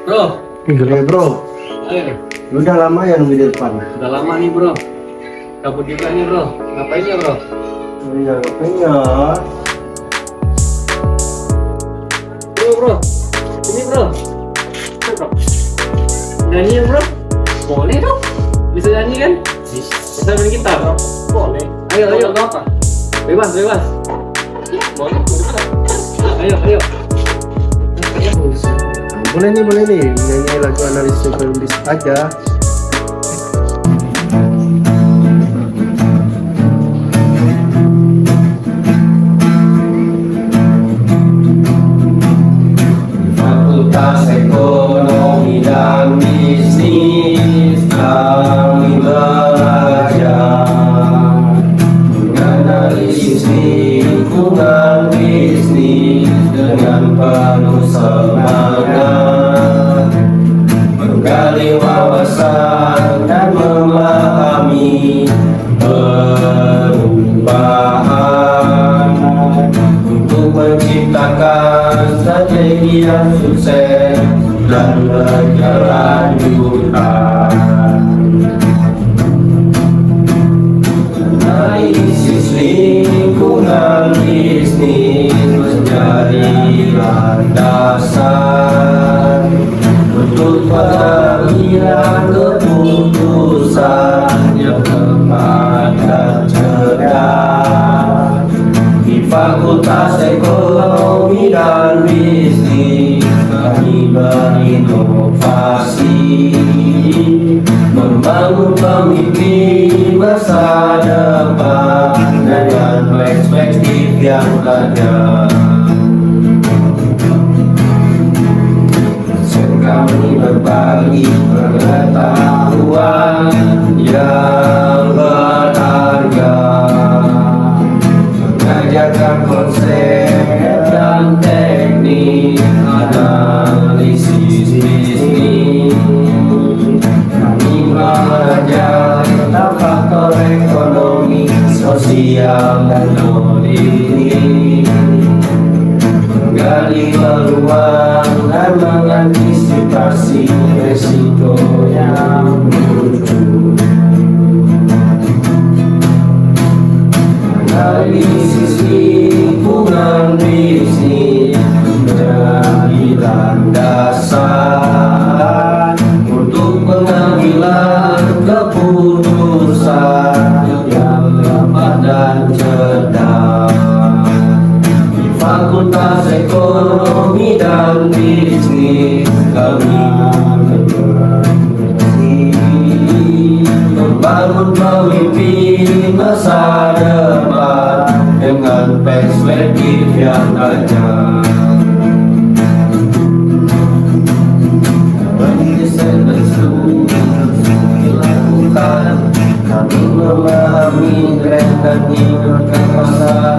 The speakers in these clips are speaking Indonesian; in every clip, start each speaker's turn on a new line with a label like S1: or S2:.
S1: Bro,
S2: Gede bro,
S1: ayo.
S2: lu udah lama ya nunggu di depan?
S1: Udah lama nih bro. Kabut juga nih bro. Ngapain ya bro?
S2: Oh iya, ngapain ya?
S1: Bro, ini bro. Ayo, bro. Nyanyi ya bro? Boleh dong. Bisa nyanyi kan? Bisa main gitar? Boleh. Ayo. Apa? Bebas. Boleh. Ayo.
S2: Boleh nih, nyanyi lagu analis playlist aja.
S3: Fakultas Ekonomi dan Bisnis kami belajar menganalisis lingkungan bisnis dengan penuh semangat, menggali wawasan dan memahami perubahan untuk menciptakan strategi yang sukses dan berkelanjutan. Analisis lingkungan bisnis menjadi landasan untuk pengambilan keputusan yang tepat dan cerdas. Di Fakultas Ekonomi dan Bisnis kami berinovasi, membangun pemimpin masa depan dengan perspektif yang tajam. Kami berbagi pengetahuan yang berharga, mengajarkan konsep dan teknik analisis bisnis. Kami belajar tentang faktor ekonomi, sosial, dan politik, menggali peluang dan mengantisipasi resiko yang muncul. Analisis lingkungan bisnis menjadi landasan untuk pengambilan keputusan yang tepat dan cerdas. Di Fakultas Ekonomi dan Bisnis kami membangun pemimpin masa depan dengan perspektif yang tajam. Riset dan studi dilakukan, kami memahami tren dan tingkatan pasar,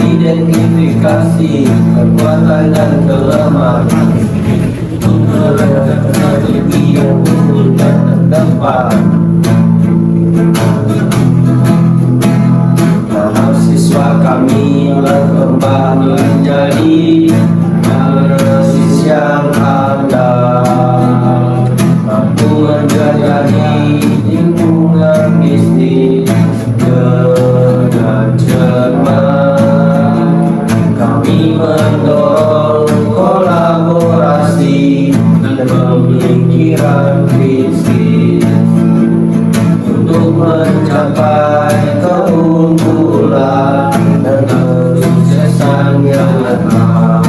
S3: identifikasi kekuatan dan kelemahan untuk menentukan strategi yang unggul dan terdepan. Mahasiswa kami berkembang menjadi analisis yang andal, mampu menjajaki lingkungan bisnis dengan cermat. Kami mendorong kolaborasi dan pemikiran bisnis untuk mencapai keunggulan dan kesuksesan yang lekat.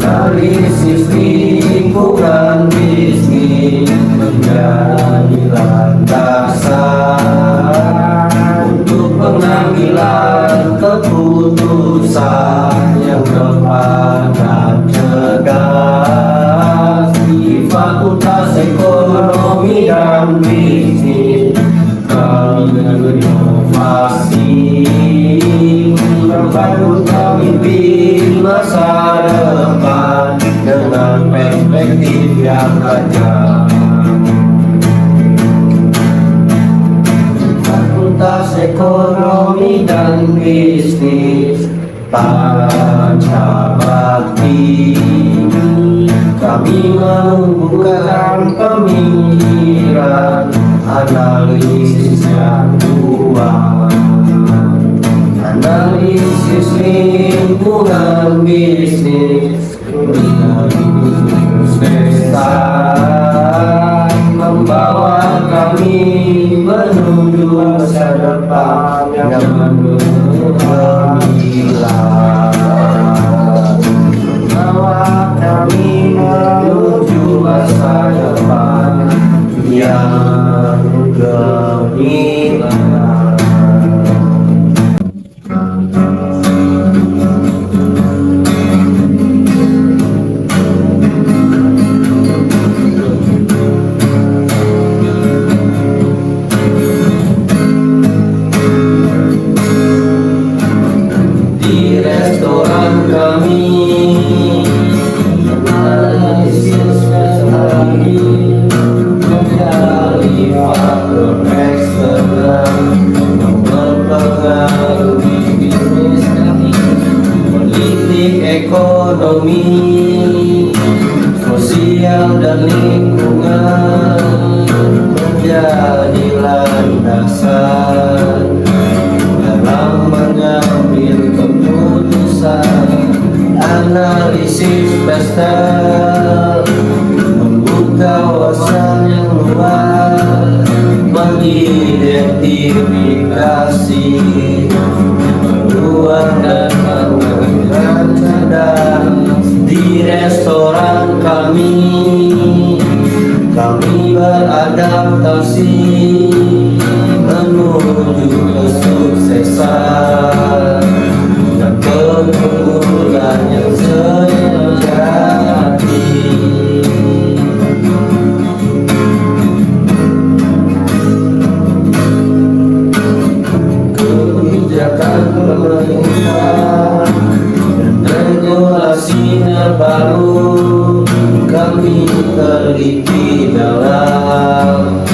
S3: Analisis lingkungan bisnis menjadi landasan untuk pengambilan keputusan yang tepat dan cerdas. Di Fakultas Ekonomi dan Bisnis kami berinovasi, membangun pemimpin masa depan dengan perspektif yang tajam. Fakultas Ekonomi dan Bisnis panca bakti. Kami membukakan pemikiran, analisis yang kuat, analisis lingkungan bisnis, membawa kami menuju masa depan yang gemilang. Membawa kami menuju masa depan yang gemilang. Ekonomi, sosial dan lingkungan menjadi landasan dalam mengambil keputusan. Analisis pastel membuka wawasan yang luas, mengidentifikasi peluang dan tantangan cerdas. Di restoran kami beradaptasi menuju kesuksesan dan keunggulan yang sejati. Kebijakan pemerintah dan regulasinya baru kami teliti dalam,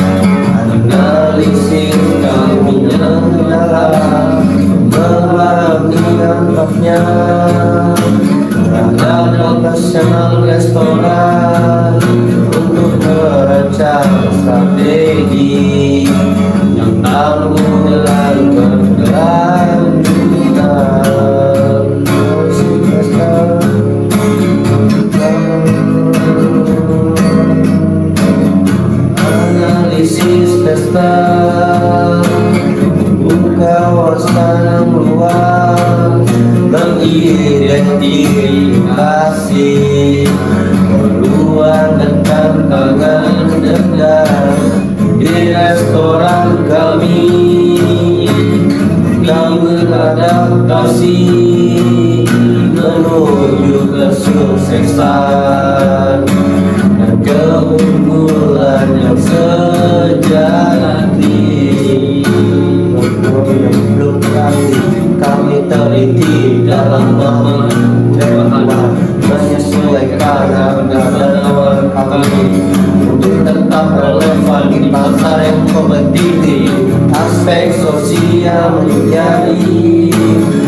S3: analisis kami yang dalam, memahami dampaknya terhadap profesional restoran untuk merancang strategi yang tangguh dan berkelanjutan. Analisis pastel membuka wawasan yang luas, mengidentifikasi peluang dan tantangan dekat. Di restoran kami beradaptasi menuju kesuksesan dan keunggulan yang sejati. Yang belum kami teliti dalam menyesuaikan harga dan tawaran kami untuk tetap relevan di pasar yang kompetitif. Aspek sosial menjadi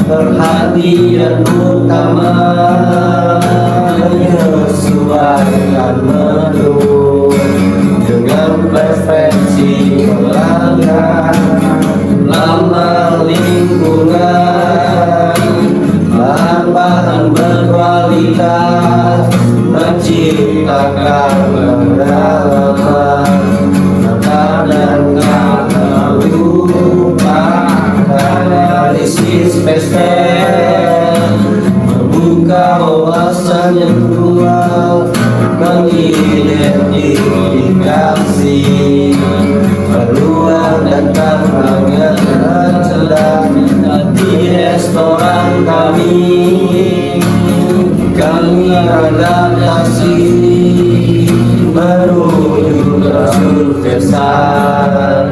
S3: perhatian utama, menyesuaikan menu dengan preferensi pelanggan, ramah lingkungan, bahan-bahan berkualitas, menciptakan pengalaman mata dan kata lupa. Analisis pastel membuka wawasan yang luas, mengidentifikasi peluang dan tantangan cerdas. Di restoran kami adaptasi menuju kesuksesan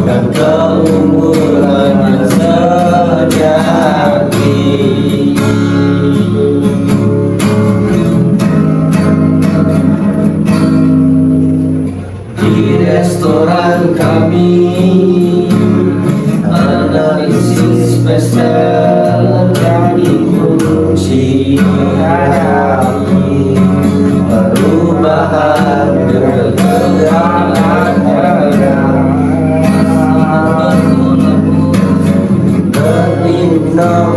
S3: dan keunggulan yang sejati. Di restoran kami analisis pastel kami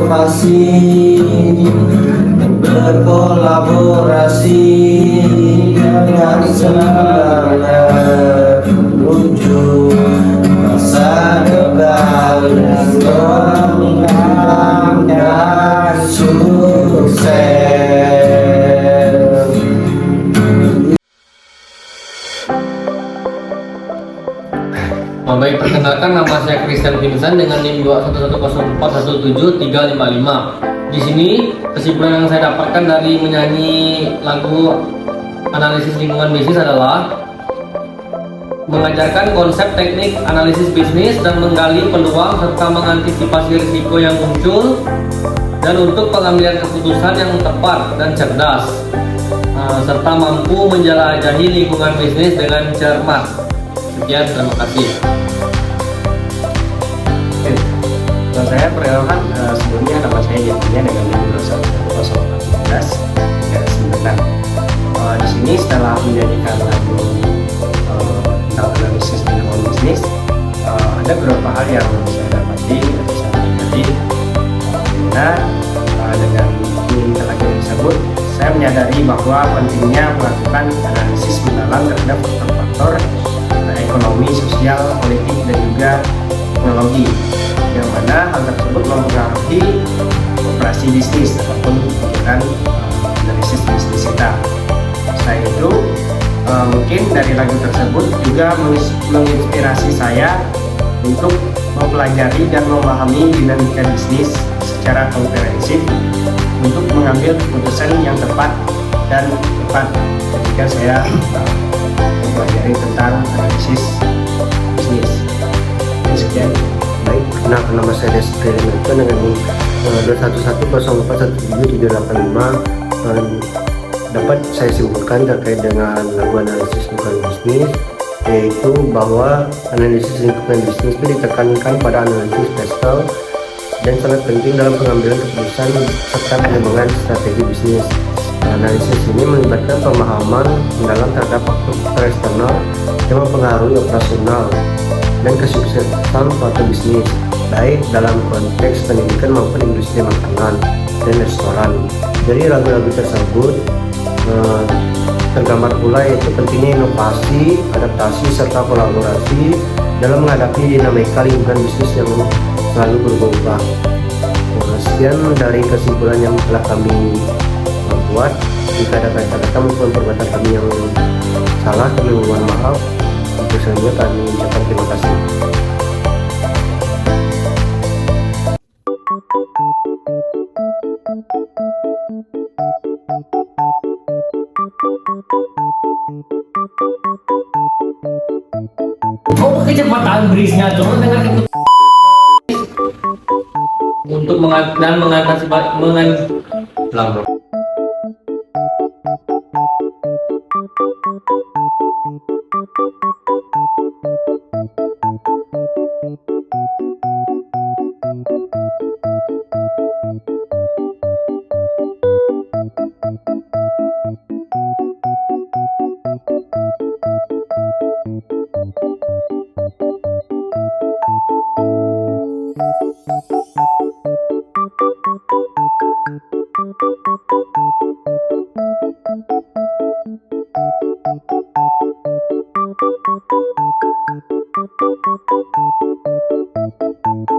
S3: inovasi berkolaborasi dengan semangat menuju masa depan restoran dan sukses.
S1: Baik, perkenalkan nama saya Christian Vincent dengan NIM 21104173555. Di sini kesimpulan yang saya dapatkan dari menyanyi lagu analisis lingkungan bisnis adalah mengajarkan konsep teknik analisis bisnis dan menggali peluang serta mengantisipasi risiko yang muncul dan untuk pengambilan keputusan yang tepat dan cerdas serta mampu menjelajahi lingkungan bisnis dengan cermat. Sekian, terima kasih.
S2: Saya perkenalkan sebelumnya nama saya Yatinya dengan NIM 21014 di sini setelah menjadikan lagu tentang analisis lingkungan bisnis, ada beberapa hal yang saya dapati atau saya pelajari, dengan lagu tersebut saya menyadari bahwa pentingnya melakukan analisis mendalam terhadap faktor-faktor ekonomi, sosial, politik, dan juga teknologi, yang mana hal tersebut mempengaruhi operasi bisnis ataupun pikiran analisis bisnis kita. Selain itu, mungkin dari lagu tersebut juga menginspirasi saya untuk mempelajari dan memahami dinamika bisnis secara komprehensif untuk mengambil keputusan yang tepat dan tepat ketika saya mempelajari tentang analisis bisnis. Sekian.
S4: Baik, nama saya Destri dengan NIM 211041735. Dapat saya simpulkan terkait dengan lagu analisis lingkungan bisnis, yaitu bahwa analisis lingkungan bisnis itu ditekankan pada analisis pastel dan sangat penting dalam pengambilan keputusan serta pengembangan strategi bisnis. Analisis ini melibatkan pemahaman mendalam terhadap faktor eksternal yang mempengaruhi operasional dan kesuksesan suatu bisnis, baik dalam konteks pendidikan maupun industri makanan dan restoran. Dari lagu-lagu tersebut tergambar pula yaitu pentingnya inovasi, adaptasi, serta kolaborasi dalam menghadapi dinamika lingkungan bisnis yang selalu berubah-ubah. Sekian dari kesimpulan yang telah kami buat. Jika ada kata-kata maupun perbuatan kami yang salah, kami mohon maaf. Untuk selanjutnya kami ucapkan terima kasih.
S1: Oh, kecepatan berisnya cuma dengan itu untuk mengatasi
S4: Thank you.